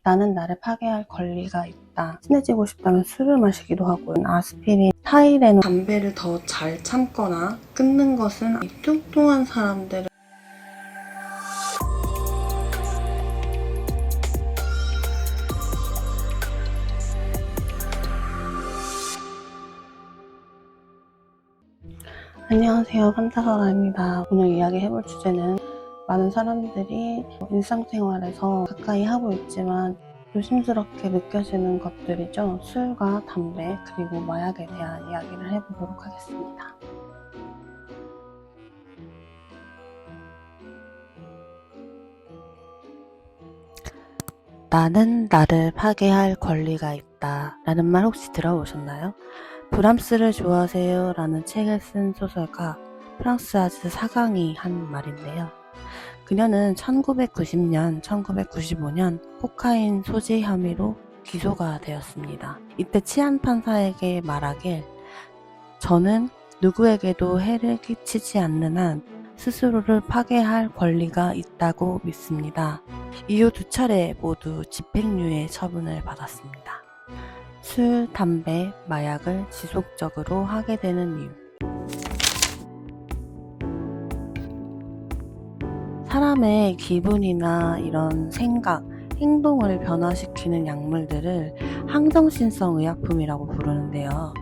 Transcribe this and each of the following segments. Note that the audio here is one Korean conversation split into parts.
나는 나를 파괴할 권리가 있다. 친해지고 싶다면 술을 마시기도 하고, 아스피린, 타이레놀, 담배를 더 잘 참거나 끊는 것은 뚱뚱한 사람들은 안녕하세요, 판타사라입니다. 오늘 이야기해볼 주제는 많은 사람들이 일상생활에서 가까이 하고 있지만 조심스럽게 느껴지는 것들이죠. 술과 담배 그리고 마약에 대한 이야기를 해보도록 하겠습니다. 나는 나를 파괴할 권리가 있다 라는 말 혹시 들어보셨나요? 브람스를 좋아하세요? 라는 책을 쓴 소설가 프랑스아즈 사강이 한 말인데요. 그녀는 1990년, 1995년 코카인 소지 혐의로 기소가 되었습니다. 이때 치안판사에게 말하길, 저는 누구에게도 해를 끼치지 않는 한 스스로를 파괴할 권리가 있다고 믿습니다. 이후 2차례 모두 집행유예 처분을 받았습니다. 술, 담배, 마약을 지속적으로 하게 되는 이유. 사람의 기분이나 이런 생각, 행동을 변화시키는 약물들을 항정신성 의약품이라고 부르는데요.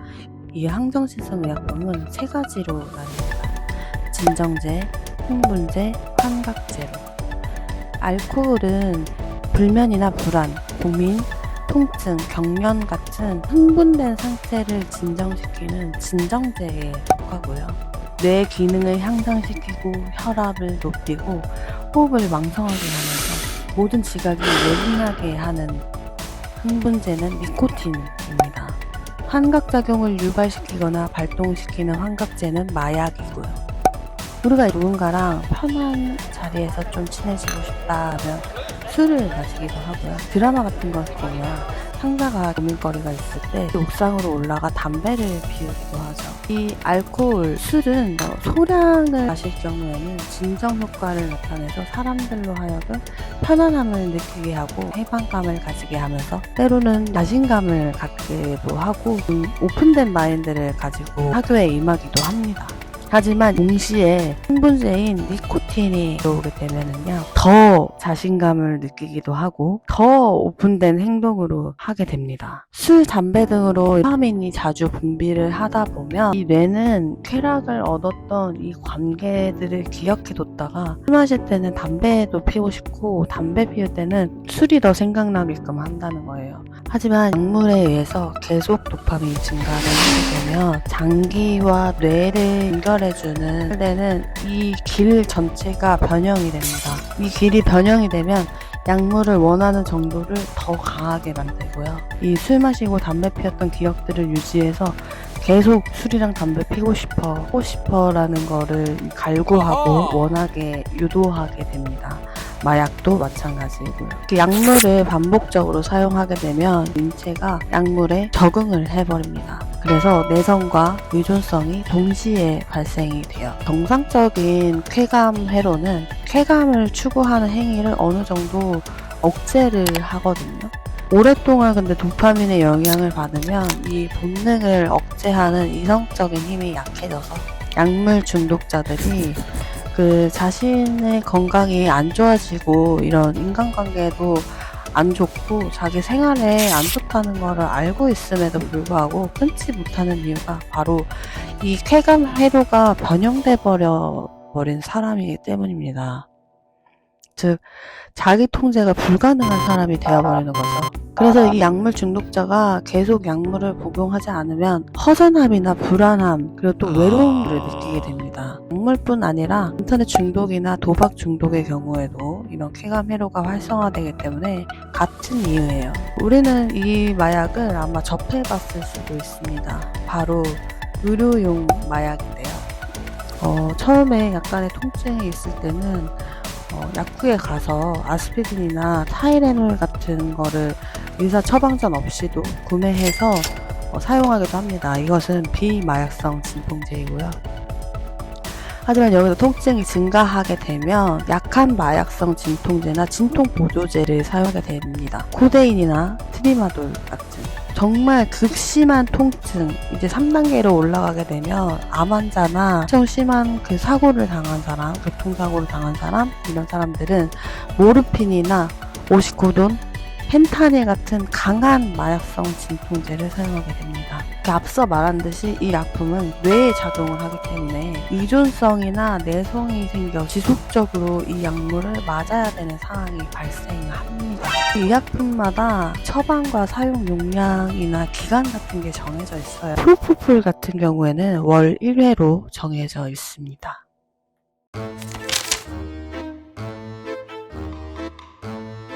이 항정신성 의약품은 3가지로 나뉩니다. 진정제, 흥분제, 환각제로. 알코올은 불면이나 불안, 고민, 통증, 경련 같은 흥분된 상태를 진정시키는 진정제에 속하고요. 뇌 기능을 향상시키고 혈압을 높이고 호흡을 왕성하게 하면서 모든 지각이 예민하게 하는 흥분제는 니코틴입니다. 환각작용을 유발시키거나 발동시키는 환각제는 마약이고요. 우리가 누군가랑 편한 자리에서 좀 친해지고 싶다 하면 술을 마시기도 하고요. 드라마 같은 걸 보면 상사가 고민거리가 있을 때 옥상으로 올라가 담배를 피우기도 하죠. 이 알코올, 술은 소량을 마실 경우에는 진정 효과를 나타내서 사람들로 하여금 편안함을 느끼게 하고 해방감을 가지게 하면서 때로는 자신감을 갖기도 하고 오픈된 마인드를 가지고 학교에 임하기도 합니다. 하지만 동시에 흥분제인 니코틴이 들어오게 되면은요, 더 자신감을 느끼기도 하고 더 오픈된 행동으로 하게 됩니다. 술, 담배 등으로 도파민이 자주 분비를 하다 보면 이 뇌는 쾌락을 얻었던 이 관계들을 기억해뒀다가 술 마실 때는 담배도 피우고 싶고 담배 피울 때는 술이 더 생각나게끔 한다는 거예요. 하지만 약물에 의해서 계속 도파민이 증가를 하게 되면 장기와 뇌를 연결해주는 데는 이 길 전체가 변형이 됩니다. 이 길이 변형이 되면 약물을 원하는 정도를 더 강하게 만들고요. 이 술 마시고 담배 피웠던 기억들을 유지해서 계속 술이랑 담배 피고 싶어 라는 거를 갈구하고 원하게 유도하게 됩니다. 마약도 마찬가지고요. 약물을 반복적으로 사용하게 되면 인체가 약물에 적응을 해버립니다. 그래서 내성과 의존성이 동시에 발생이 돼요. 정상적인 쾌감 회로는 쾌감을 추구하는 행위를 어느 정도 억제를 하거든요. 오랫동안 근데 도파민의 영향을 받으면 이 본능을 억제하는 이성적인 힘이 약해져서 약물 중독자들이 자신의 건강이 안 좋아지고 이런 인간관계도 안 좋고 자기 생활에 안 좋다는 거를 알고 있음에도 불구하고 끊지 못하는 이유가 바로 이 쾌감 회로가 변형돼 버린 사람이기 때문입니다. 즉 자기 통제가 불가능한 사람이 되어버리는 거죠. 그래서 이 약물 중독자가 계속 약물을 복용하지 않으면 허전함이나 불안함 그리고 또 외로움을 느끼게 됩니다. 약물뿐 아니라 인터넷 중독이나 도박 중독의 경우에도 이런 쾌감 회로가 활성화되기 때문에 같은 이유예요. 우리는 이 마약을 아마 접해봤을 수도 있습니다. 바로 의료용 마약인데요. 처음에 약간의 통증이 있을 때는 약국에 가서 아스피린이나 타이레놀 같은 거를 의사 처방전 없이도 구매해서 사용하기도 합니다. 이것은 비마약성 진통제이고요. 하지만 여기서 통증이 증가하게 되면 약한 마약성 진통제나 진통 보조제를 사용하게 됩니다. 코데인이나 트리마돌 같은 정말 극심한 통증, 이제 3단계로 올라가게 되면 암 환자나 엄청 심한 그 사고를 당한 사람, 교통사고를 당한 사람, 이런 사람들은 모르핀이나 오시코돈, 펜타닐 같은 강한 마약성 진통제를 사용하게 됩니다. 앞서 말한 듯이 이 약품은 뇌에 작용을 하기 때문에 의존성이나 내성이 생겨 지속적으로 이 약물을 맞아야 되는 상황이 발생합니다. 이 약품마다 처방과 사용 용량이나 기간 같은 게 정해져 있어요. 프로포폴 같은 경우에는 월 1회로 정해져 있습니다.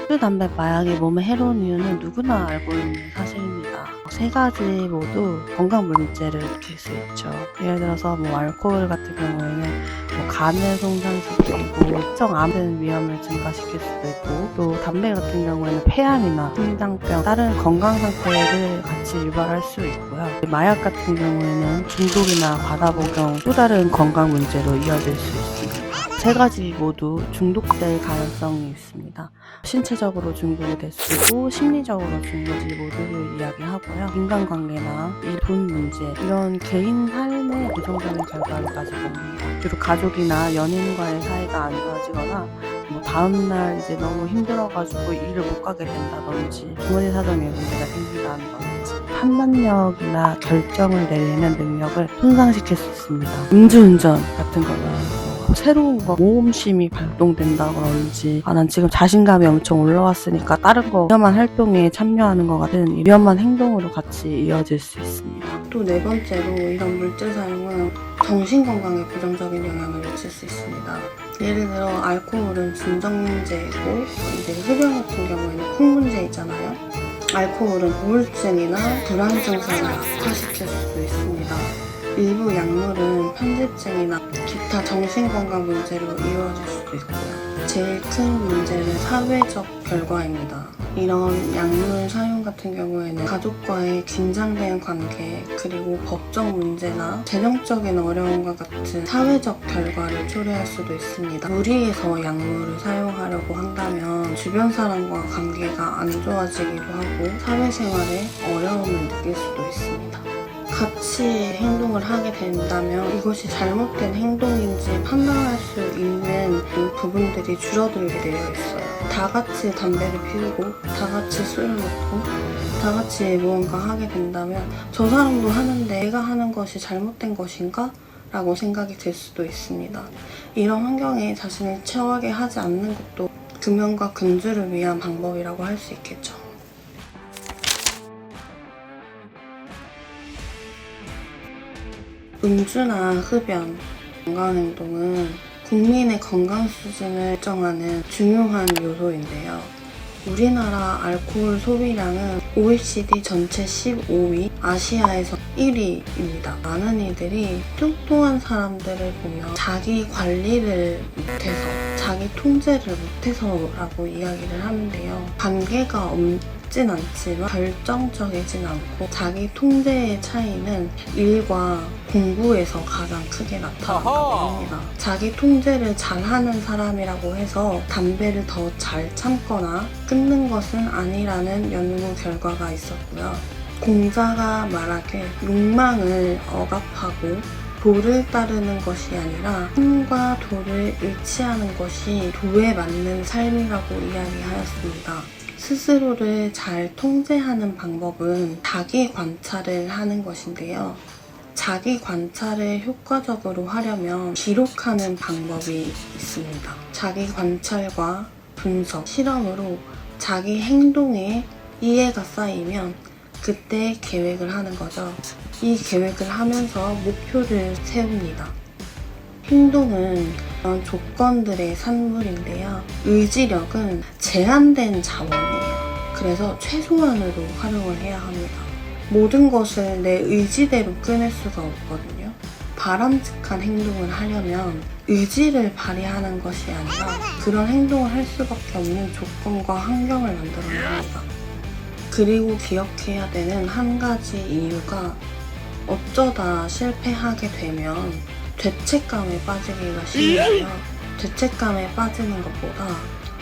술, 담배, 마약이 몸에 해로운 이유는 누구나 알고 있는 사실입니다. 세 가지 모두 건강 문제를 일으킬 수 있죠. 예를 들어서 알코올 같은 경우에는 간을 손상시키고 특정암 위험을 증가시킬 수도 있고, 또 담배 같은 경우에는 폐암이나 심장병, 다른 건강 상태를 같이 유발할 수 있고요. 마약 같은 경우에는 중독이나 과다 복용, 또 다른 건강 문제로 이어질 수 있습니다. 세 가지 모두 중독될 가능성이 있습니다. 신체적으로 중독이 될 수 있고 심리적으로 중독이 모두를 이야기하고요. 인간관계나 이 돈 문제, 이런 개인 삶에 부정적인 결과를 가지고 옵니다. 주로 가족이나 연인과의 사이가 안 좋아지거나 다음날 이제 너무 힘들어가지고 일을 못 가게 된다든지, 주머니 사정에 문제가 생긴다든지, 판단력이나 결정을 내리는 능력을 손상시킬 수 있습니다. 음주운전 같은 거는 새로운 모험심이 발동된다 그런지, 난 지금 자신감이 엄청 올라왔으니까 다른 위험한 활동에 참여하는 것 같은 위험한 행동으로 같이 이어질 수 있습니다. 또 네 번째로, 이런 물질 사용은 정신건강에 부정적인 영향을 미칠 수 있습니다. 예를 들어 알코올은 진정제이고, 이제 흡연 같은 경우에는 콩문제 있잖아요. 알코올은 우울증이나 불안 증상을 악화시킬 수도 있습니다. 일부 약물은 편집증이나 기타 정신건강 문제로 이루어질 수도 있고요. 제일 큰 문제는 사회적 결과입니다. 이런 약물 사용 같은 경우에는 가족과의 긴장된 관계, 그리고 법적 문제나 재정적인 어려움과 같은 사회적 결과를 초래할 수도 있습니다. 무리해서 약물을 사용하려고 한다면 주변 사람과 관계가 안 좋아지기도 하고 사회생활에 어려움을 느낄 수도 있습니다. 같이 행동을 하게 된다면 이것이 잘못된 행동인지 판단할 수 있는 부분들이 줄어들게 되어 있어요. 다 같이 담배를 피우고, 다 같이 술을 먹고, 다 같이 무언가 하게 된다면 저 사람도 하는데 내가 하는 것이 잘못된 것인가? 라고 생각이 들 수도 있습니다. 이런 환경에 자신을 처하게 하지 않는 것도 금연과 금주를 위한 방법이라고 할 수 있겠죠. 음주나 흡연, 건강행동은 국민의 건강 수준을 일정하는 중요한 요소인데요. 우리나라 알코올 소비량은 OECD 전체 15위, 아시아에서 1위입니다. 많은 이들이 뚱뚱한 사람들을 보면 자기 관리를 못해서, 자기 통제를 못해서라고 이야기를 하는데요. 관계가 없진 않지만 결정적이진 않고, 자기 통제의 차이는 일과 공부에서 가장 크게 나타난다고 합니다. 자기 통제를 잘하는 사람이라고 해서 담배를 더 잘 참거나 끊는 것은 아니라는 연구 결과가 있었고요. 공자가 말하길 욕망을 억압하고 도를 따르는 것이 아니라 힘과 도를 일치하는 것이 도에 맞는 삶이라고 이야기하였습니다. 스스로를 잘 통제하는 방법은 자기 관찰을 하는 것인데요. 자기 관찰을 효과적으로 하려면 기록하는 방법이 있습니다. 자기 관찰과 분석, 실험으로 자기 행동에 이해가 쌓이면 그때 계획을 하는 거죠. 이 계획을 하면서 목표를 세웁니다. 행동은 그런 조건들의 산물인데요. 의지력은 제한된 자원이에요. 그래서 최소한으로 활용을 해야 합니다. 모든 것을 내 의지대로 끊을 수가 없거든요. 바람직한 행동을 하려면 의지를 발휘하는 것이 아니라 그런 행동을 할 수밖에 없는 조건과 환경을 만들어야 합니다. 그리고 기억해야 되는 한 가지 이유가, 어쩌다 실패하게 되면 죄책감에 빠지기가 쉬운데요. 죄책감에 빠지는 것보다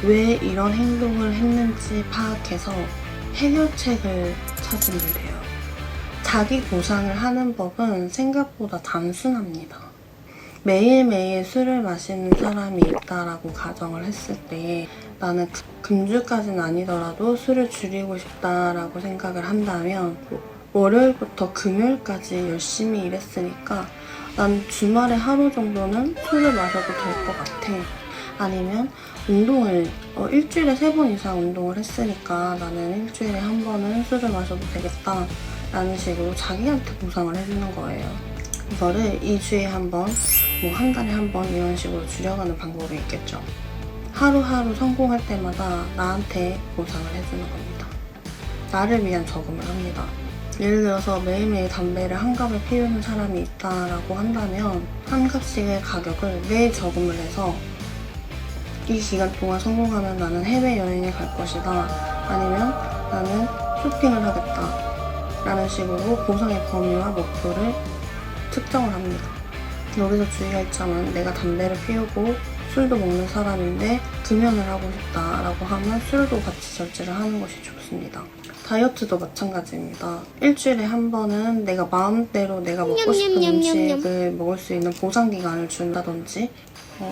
왜 이런 행동을 했는지 파악해서 해결책을 찾으면 돼요. 자기 보상을 하는 법은 생각보다 단순합니다. 매일매일 술을 마시는 사람이 있다라고 가정을 했을 때 나는 금주까지는 아니더라도 술을 줄이고 싶다라고 생각을 한다면 월요일부터 금요일까지 열심히 일했으니까 난 주말에 하루 정도는 술을 마셔도 될 것 같아. 아니면 운동을 일주일에 3번 이상 운동을 했으니까 나는 일주일에 한 번은 술을 마셔도 되겠다 라는 식으로 자기한테 보상을 해주는 거예요. 이거를 2주에 한 번, 뭐 한 달에 한 번 이런 식으로 줄여가는 방법이 있겠죠. 하루하루 성공할 때마다 나한테 보상을 해주는 겁니다. 나를 위한 저금을 합니다. 예를 들어서 매일매일 담배를 한 갑을 피우는 사람이 있다라고 한다면 한 갑씩의 가격을 매일 저금을 해서 이 기간 동안 성공하면 나는 해외여행에 갈 것이다. 아니면 나는 쇼핑을 하겠다. 라는 식으로 보상의 범위와 목표를 측정을 합니다. 여기서 주의할 점은 내가 담배를 피우고 술도 먹는 사람인데 금연을 하고 싶다라고 하면 술도 같이 절제를 하는 것이 좋습니다. 다이어트도 마찬가지입니다. 일주일에 한 번은 내가 마음대로 내가 먹고 싶은 음식을 먹을 수 있는 보상 기간을 준다든지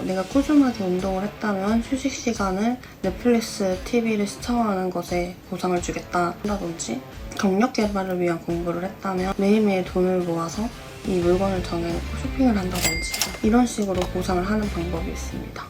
내가 꾸준하게 운동을 했다면 휴식 시간을 넷플릭스 TV를 시청하는 것에 보상을 주겠다 한다든지 경력 개발을 위한 공부를 했다면 매일매일 돈을 모아서 이 물건을 정해놓고 쇼핑을 한다든지 이런 식으로 보상을 하는 방법이 있습니다.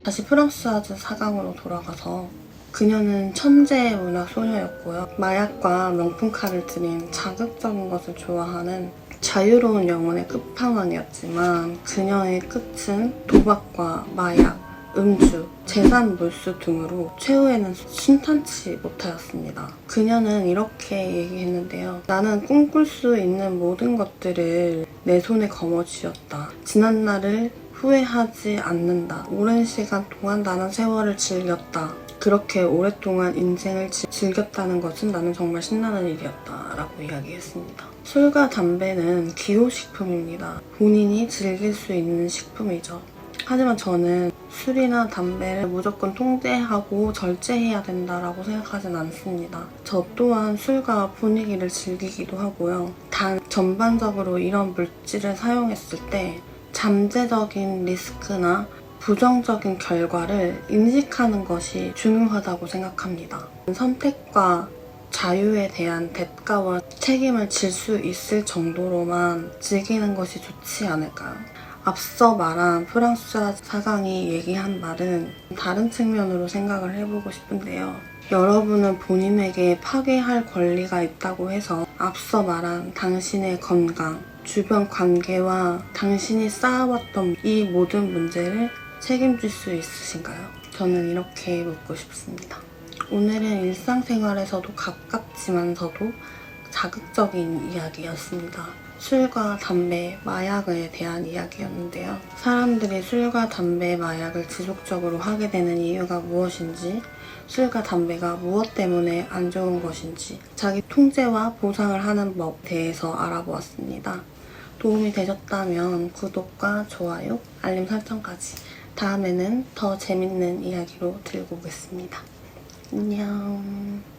다시 프랑스와즈 4강으로 돌아가서 그녀는 천재 문화 소녀였고요. 마약과 명품카를 들인 자극적인 것을 좋아하는 자유로운 영혼의 끝판왕이었지만 그녀의 끝은 도박과 마약, 음주, 재산 몰수 등으로 최후에는 순탄치 못하였습니다. 그녀는 이렇게 얘기했는데요. 나는 꿈꿀 수 있는 모든 것들을 내 손에 거머쥐었다. 지난 날을 후회하지 않는다. 오랜 시간 동안 나는 세월을 즐겼다. 그렇게 오랫동안 인생을 즐겼다는 것은 나는 정말 신나는 일이었다 라고 이야기했습니다. 술과 담배는 기호식품입니다. 본인이 즐길 수 있는 식품이죠. 하지만 저는 술이나 담배를 무조건 통제하고 절제해야 된다라고 생각하진 않습니다. 저 또한 술과 분위기를 즐기기도 하고요. 단 전반적으로 이런 물질을 사용했을 때 잠재적인 리스크나 부정적인 결과를 인식하는 것이 중요하다고 생각합니다. 선택과 자유에 대한 대가와 책임을 질 수 있을 정도로만 즐기는 것이 좋지 않을까요? 앞서 말한 프랑스와 4강이 얘기한 말은 다른 측면으로 생각을 해보고 싶은데요. 여러분은 본인에게 파괴할 권리가 있다고 해서 앞서 말한 당신의 건강, 주변 관계와 당신이 쌓아왔던 이 모든 문제를 책임질 수 있으신가요? 저는 이렇게 묻고 싶습니다. 오늘은 일상생활에서도 가깝지만서도 자극적인 이야기였습니다. 술과 담배, 마약에 대한 이야기였는데요. 사람들이 술과 담배, 마약을 지속적으로 하게 되는 이유가 무엇인지, 술과 담배가 무엇 때문에 안 좋은 것인지, 자기 통제와 보상을 하는 법에 대해서 알아보았습니다. 도움이 되셨다면 구독과 좋아요, 알림 설정까지. 다음에는 더 재밌는 이야기로 들고 오겠습니다. 안녕.